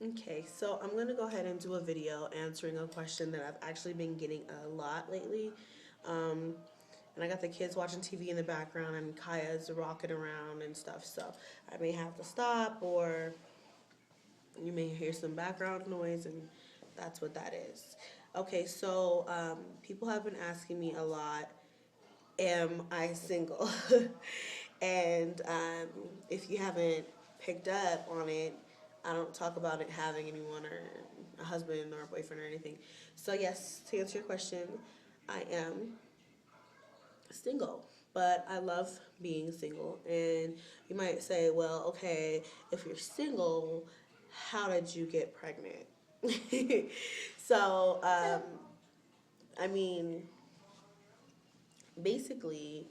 Okay, so I'm gonna go ahead and do a video answering a question that I've actually been getting a lot lately. Um, and I got the kids watching TV in the background, and Kaya's rocking around and stuff. So I may have to stop, or you may hear some background noise, and that's what that is. Okay, so people have been asking me a lot, am I single? And if you haven't picked up on it, I don't talk about it having anyone or a husband or a boyfriend or anything. So, yes, to answer your question, I am single, but I love being single. And you might say, well, okay, if you're single, how did you get pregnant? So, I mean, basically,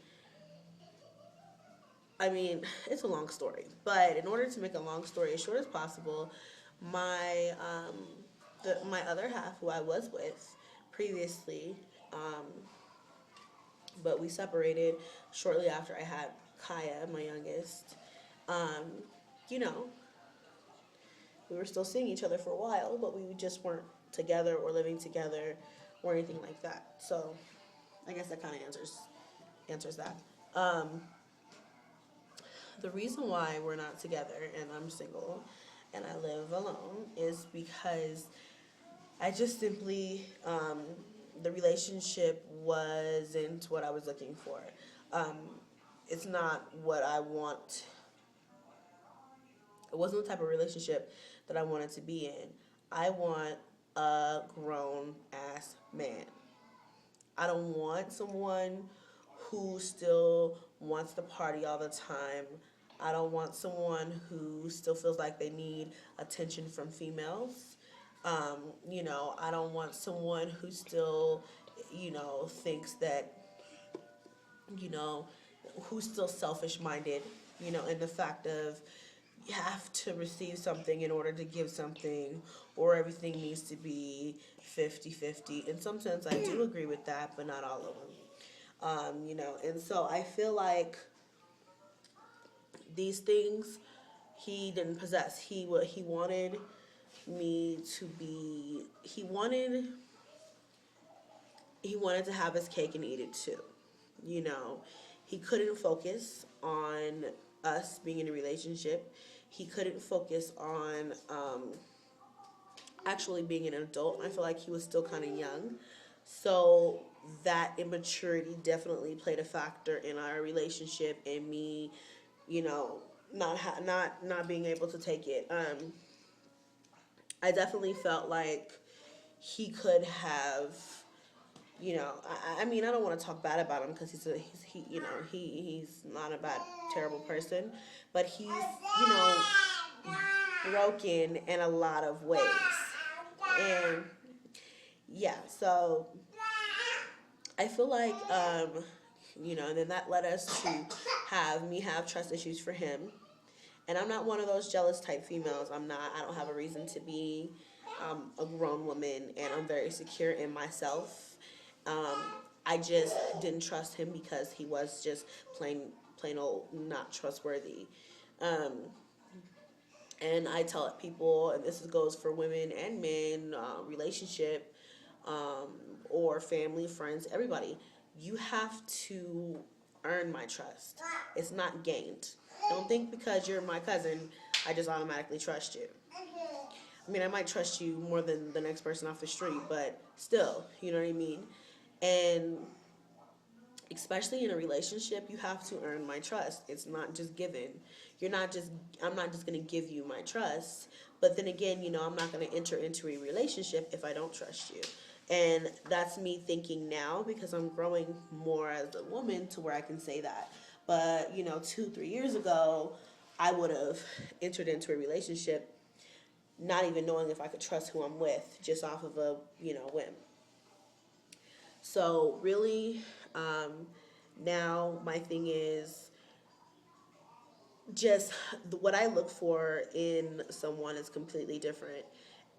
it's a long story, but in order to make a long story as short as possible, my my other half, who I was with previously, um, but we separated shortly after I had Kaya, my youngest. Um, you know, we were still seeing each other for a while, but we just weren't together or living together or anything like that. So I guess that kind of answers that. Um, the reason why we're not together and I'm single and I live alone is because I just simply, the relationship wasn't what I was looking for. Um, it's not what I want. It wasn't the type of relationship that I wanted to be in. I want a grown ass man. I don't want someone who still wants to party all the time. I don't want someone who still feels like they need attention from females. I don't want someone who still, thinks that, you know, who's still selfish minded, in the fact of you have to receive something in order to give something, or everything needs to be 50-50. In some sense, I do agree with that, but not all of them. And so I feel like these things he didn't possess. He wanted me to be. He wanted to have his cake and eat it too. You know, he couldn't focus on us being in a relationship. He couldn't focus on actually being an adult. I feel like he was still kind of young. So that immaturity definitely played a factor in our relationship and me, you know, not being able to take it. I definitely felt like he could have, I don't want to talk bad about him because he's not a bad terrible person, but he's broken in a lot of ways. And yeah, so I feel like and then that led us to have trust issues for him. And I'm not one of those jealous type females. I don't have a reason to be a grown woman, and I'm very secure in myself. Um, I just didn't trust him because he was just plain old not trustworthy. Um, and I tell people, and this goes for women and men, relationship, um, or family, friends, everybody. You have to earn my trust. It's not gained. Don't think because you're my cousin, I just automatically trust you. I might trust you more than the next person off the street, but still, you know what I mean? And especially in a relationship, you have to earn my trust. It's not just given. You're not just I'm not just going to give you my trust, but then again, I'm not going to enter into a relationship if I don't trust you. And that's me thinking now because I'm growing more as a woman to where I can say that. But, 2-3 years ago, I would have entered into a relationship not even knowing if I could trust who I'm with just off of a, whim. So really, now my thing is just what I look for in someone is completely different.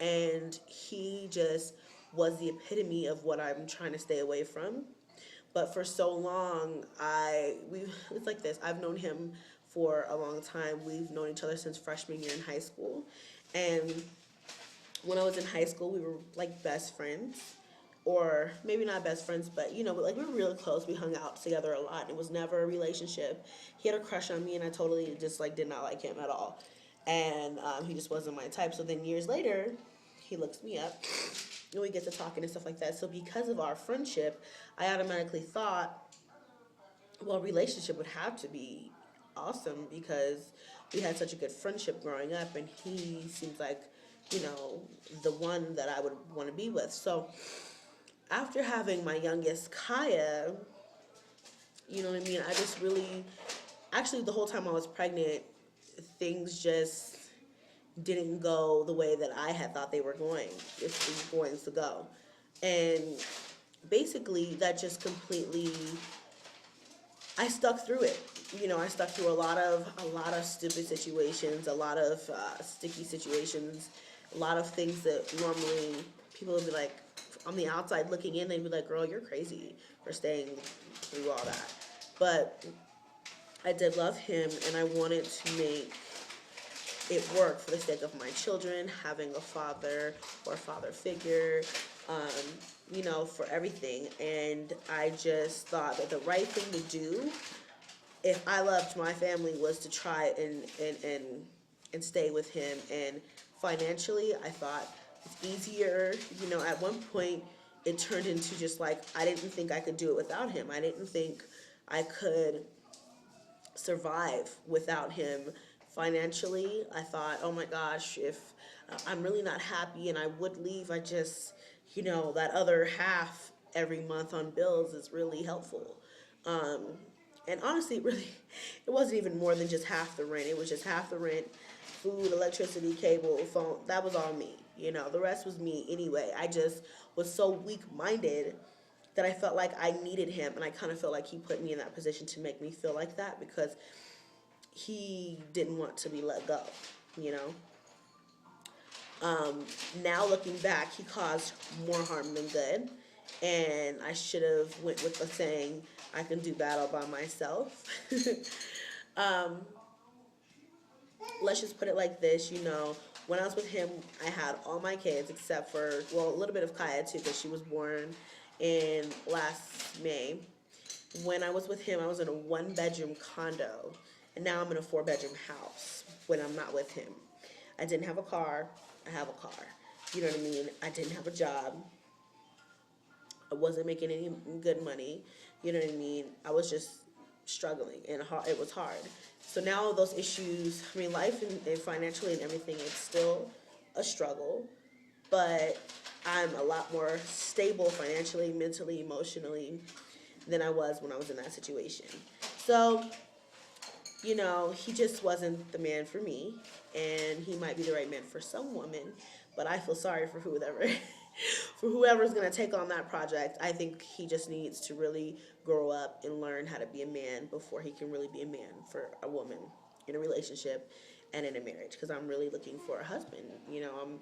And he just was the epitome of what I'm trying to stay away from. But for so long, it's like this. I've known him for a long time. We've known each other since freshman year in high school. And when I was in high school, we were like best friends, or maybe not best friends, but but like we were really close. We hung out together a lot. It was never a relationship. He had a crush on me, and I totally just like did not like him at all, and he just wasn't my type. So then years later, he looks me up, and we get to talking and stuff like that. So because of our friendship, I automatically thought, well, relationship would have to be awesome because we had such a good friendship growing up, and he seems like the one that I would want to be with. So after having my youngest, Kaya, you know what I mean? I just really, actually, the whole time I was pregnant, things just didn't go the way that I had thought they were going, if they were going to go. And basically, that just completely, I stuck through it. I stuck through a lot of stupid situations, a lot of sticky situations, a lot of things that normally people would be like, on the outside looking in, they'd be like, "Girl, you're crazy for staying through all that." But I did love him, and I wanted to make it work for the sake of my children, having a father or father figure, for everything. And I just thought that the right thing to do, if I loved my family, was to try and stay with him. And financially, I thought it's easier. At one point, it turned into just like, I didn't think I could do it without him. I didn't think I could survive without him financially. I thought, oh my gosh, if I'm really not happy and I would leave, I just, that other half every month on bills is really helpful. Um, and honestly, really, it wasn't even more than just half the rent. It was just half the rent, food, electricity, cable, phone. That was all me. The rest was me anyway. I just was so weak-minded that I felt like I needed him, and I kind of felt like he put me in that position to make me feel like that because he didn't want to be let go, you know. Now looking back, he caused more harm than good, and I should have went with the saying, "I can do battle by myself." um, let's just put it like this, when I was with him, I had all my kids except for, well, a little bit of Kaya too, because she was born in last May. When I was with him, I was in a 1-bedroom condo, and now I'm in a 4-bedroom house when I'm not with him. I didn't have a car. I have a car. You know what I mean? I didn't have a job. I wasn't making any good money. You know what I mean? I was just struggling, and it was hard. So now those issues, I mean, life and financially and everything, it's still a struggle, but I'm a lot more stable financially, mentally, emotionally than I was when I was in that situation. So, he just wasn't the man for me, and he might be the right man for some woman, but I feel sorry for whoever, for whoever's gonna take on that project. I think he just needs to really grow up and learn how to be a man before he can really be a man for a woman in a relationship and in a marriage. Because I'm really looking for a husband. I'm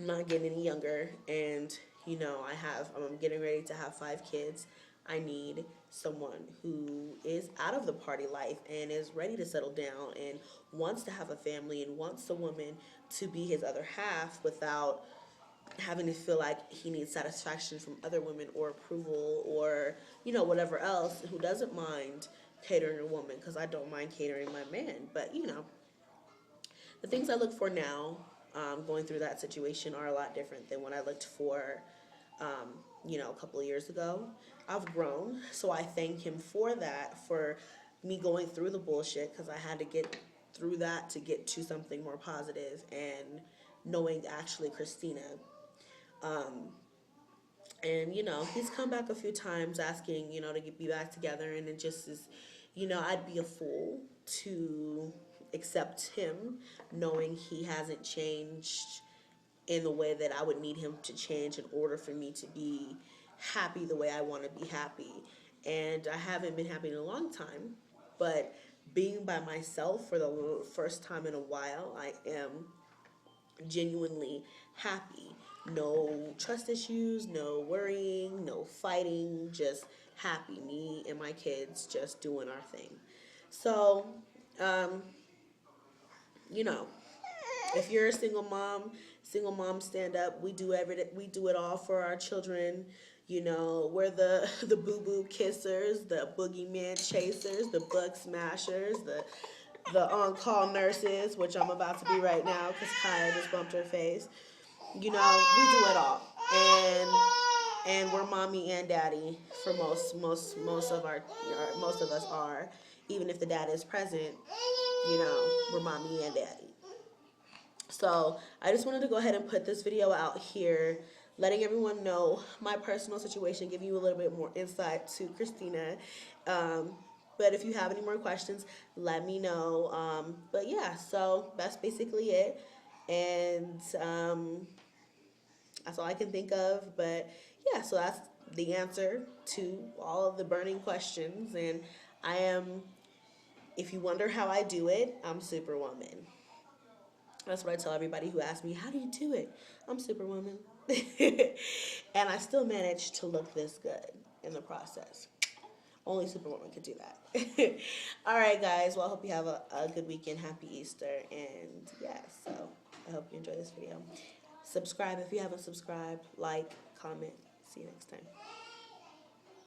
not getting any younger, and I'm getting ready to have 5 kids. I need someone who is out of the party life and is ready to settle down and wants to have a family and wants a woman to be his other half without having to feel like he needs satisfaction from other women or approval or whatever else, who doesn't mind catering a woman, because I don't mind catering my man. But the things I look for now, going through that situation, are a lot different than what I looked for a couple of years ago. I've grown, so I thank him for that, for me going through the bullshit, because I had to get through that to get to something more positive and knowing actually Christina. Um, and he's come back a few times asking to get be back together, and it just is, I'd be a fool to accept him knowing he hasn't changed in the way that I would need him to change in order for me to be happy the way I want to be happy. And I haven't been happy in a long time, but being by myself for the first time in a while, I am genuinely happy. No trust issues, no worrying, no fighting, just happy. Me and my kids just doing our thing. So, you know, If you're a single mom, stand up. We do it all for our children. You know, we're the the boo boo kissers, the boogeyman chasers, the bug smashers, the on call nurses, which I'm about to be right now because Kaya just bumped her face. You know, we do it all, and we're mommy and daddy for most of most of us are. Even if the dad is present, you know, we're mommy and daddy. So I just wanted to go ahead and put this video out here, letting everyone know my personal situation, giving you a little bit more insight to Christina. Um, but if you have any more questions, let me know. But yeah, so that's basically it. And that's all I can think of. But yeah, so that's the answer to all of the burning questions. And I am, if you wonder how I do it, I'm Superwoman. That's what I tell everybody who asks me, how do you do it? I'm Superwoman. And I still manage to look this good in the process. Only Superwoman could do that. All right, guys. Well, I hope you have a good weekend. Happy Easter. And yeah, so I hope you enjoy this video. Subscribe if you haven't subscribed. Like, comment. See you next time.